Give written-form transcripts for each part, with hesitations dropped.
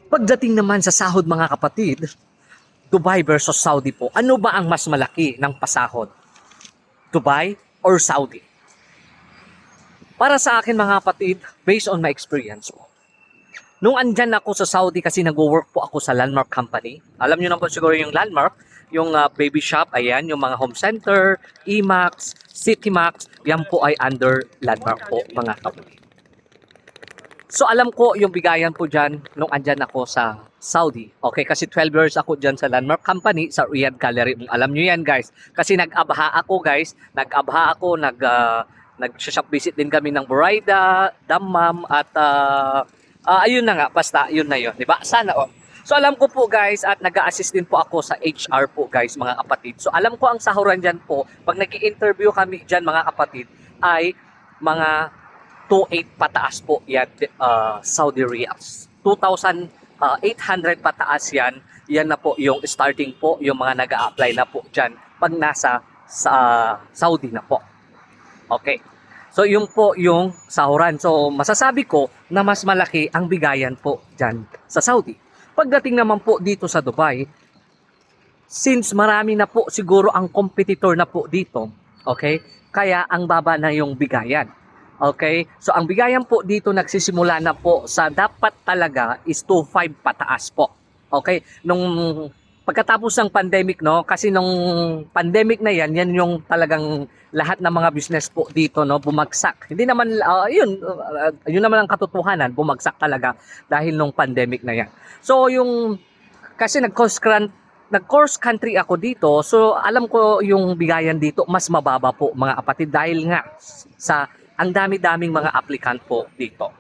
Pagdating naman sa sahod mga kapatid, Dubai versus Saudi po, ano ba ang mas malaki ng pasahod? Dubai or Saudi? Para sa akin mga kapatid, based on my experience po, nung andyan ako sa Saudi kasi nag-work po ako sa Landmark Company. Alam niyo na po siguro yung Landmark, yung baby shop, ayan, yung mga home center, Emax, Citymax, yan po ay under Landmark po mga kapatid. So alam ko yung bigayan po dyan nung andyan ako sa Saudi. Okay, kasi 12 years ako dyan sa Landmark Company sa Riyadh Gallery. Alam nyo yan guys. Kasi nag-abha ako guys. Nag-abha ako, nag-shop visit din kami ng Buraida, Dammam at ayun na nga, basta yun na yun. Diba? Sana oh. So alam ko po guys at nag-a-assist din po ako sa HR po guys mga kapatid. So alam ko ang sahuran dyan po, pag nag-i-interview kami dyan mga kapatid ay mga 2,800 pataas po yan, Saudi Riyals. 2,800 pataas yan. Yan na po yung starting po, yung mga nag-a-apply na po dyan pag nasa sa Saudi na po. Okay. So yun po yung sahuran. So masasabi ko na mas malaki ang bigayan po dyan sa Saudi. Pagdating naman po dito sa Dubai, since marami na po siguro ang competitor na po dito, okay, kaya ang baba na yung bigayan. Okay? So ang bigayan po dito nagsisimula na po sa dapat talaga is 2,500 pataas po. Okay? Nung pagkatapos ng pandemic, no, kasi nung pandemic na yan yung talagang lahat ng mga business po dito, no, bumagsak. Hindi naman yun naman ang katotohanan, bumagsak talaga dahil nung pandemic na yan. So yung kasi nag-course country ako dito, so alam ko yung bigayan dito mas mababa po mga kapatid dahil nga sa ang dami-daming mga applicant po dito.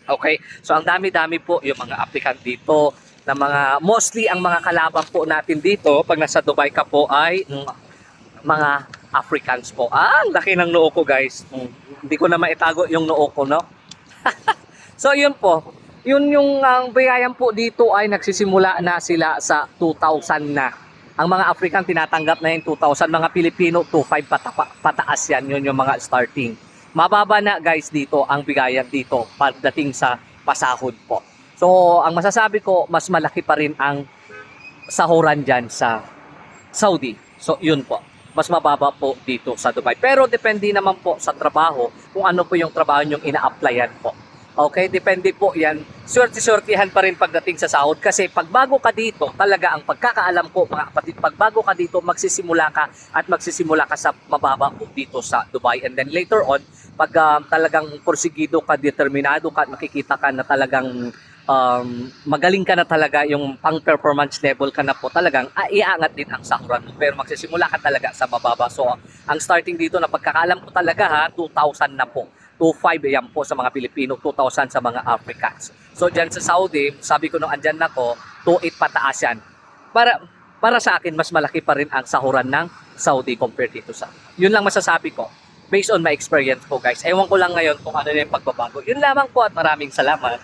Okay? So ang dami-dami po yung mga applicant dito na mga mostly ang mga kalaban po natin dito pag nasa Dubai ka po ay mga Africans po. Ang laki ng noo ko guys. Hindi ko na maitago yung noo ko, no? So yun po. Yun yung ang bayayan po dito ay nagsisimula na sila sa 2,000 na. Ang mga African tinatanggap na yung 2,000, mga Pilipino 2,500 pataas yan. Yun yung mga starting. Mababa na guys dito ang bigayan dito pagdating sa pasahod po. So ang masasabi ko, mas malaki pa rin ang sahuran dyan sa Saudi. So yun po, mas mababa po dito sa Dubai. Pero depende naman po sa trabaho kung ano po yung trabaho nyong ina-applyan po. Okay, depende po yan. Swerte-swertihan pa rin pagdating sa sahod kasi pag bago ka dito, talaga ang pagkakaalam ko mga kapatid, pag bago ka dito, magsisimula ka sa mababa po dito sa Dubai. And then later on, pag talagang porsigido ka, determinado ka, makikita ka na talagang magaling ka na talaga, yung pang-performance level ka na po, talagang iangat din ang sahuran mo. Pero magsisimula ka talaga sa mababa. So, ang starting dito na pagkakaalam ko talaga 2,000 na po. 2,500 yan po sa mga Pilipino, 2,000 sa mga Africans. So dyan sa Saudi, sabi ko nung andyan na ko, 2,800 pataas yan. Para sa akin, mas malaki pa rin ang sahuran ng Saudi compared dito sa. Yun lang masasabi ko, based on my experience po guys. Ewan ko lang ngayon kung ano na yung pagbabago. Yun lamang po at maraming salamat.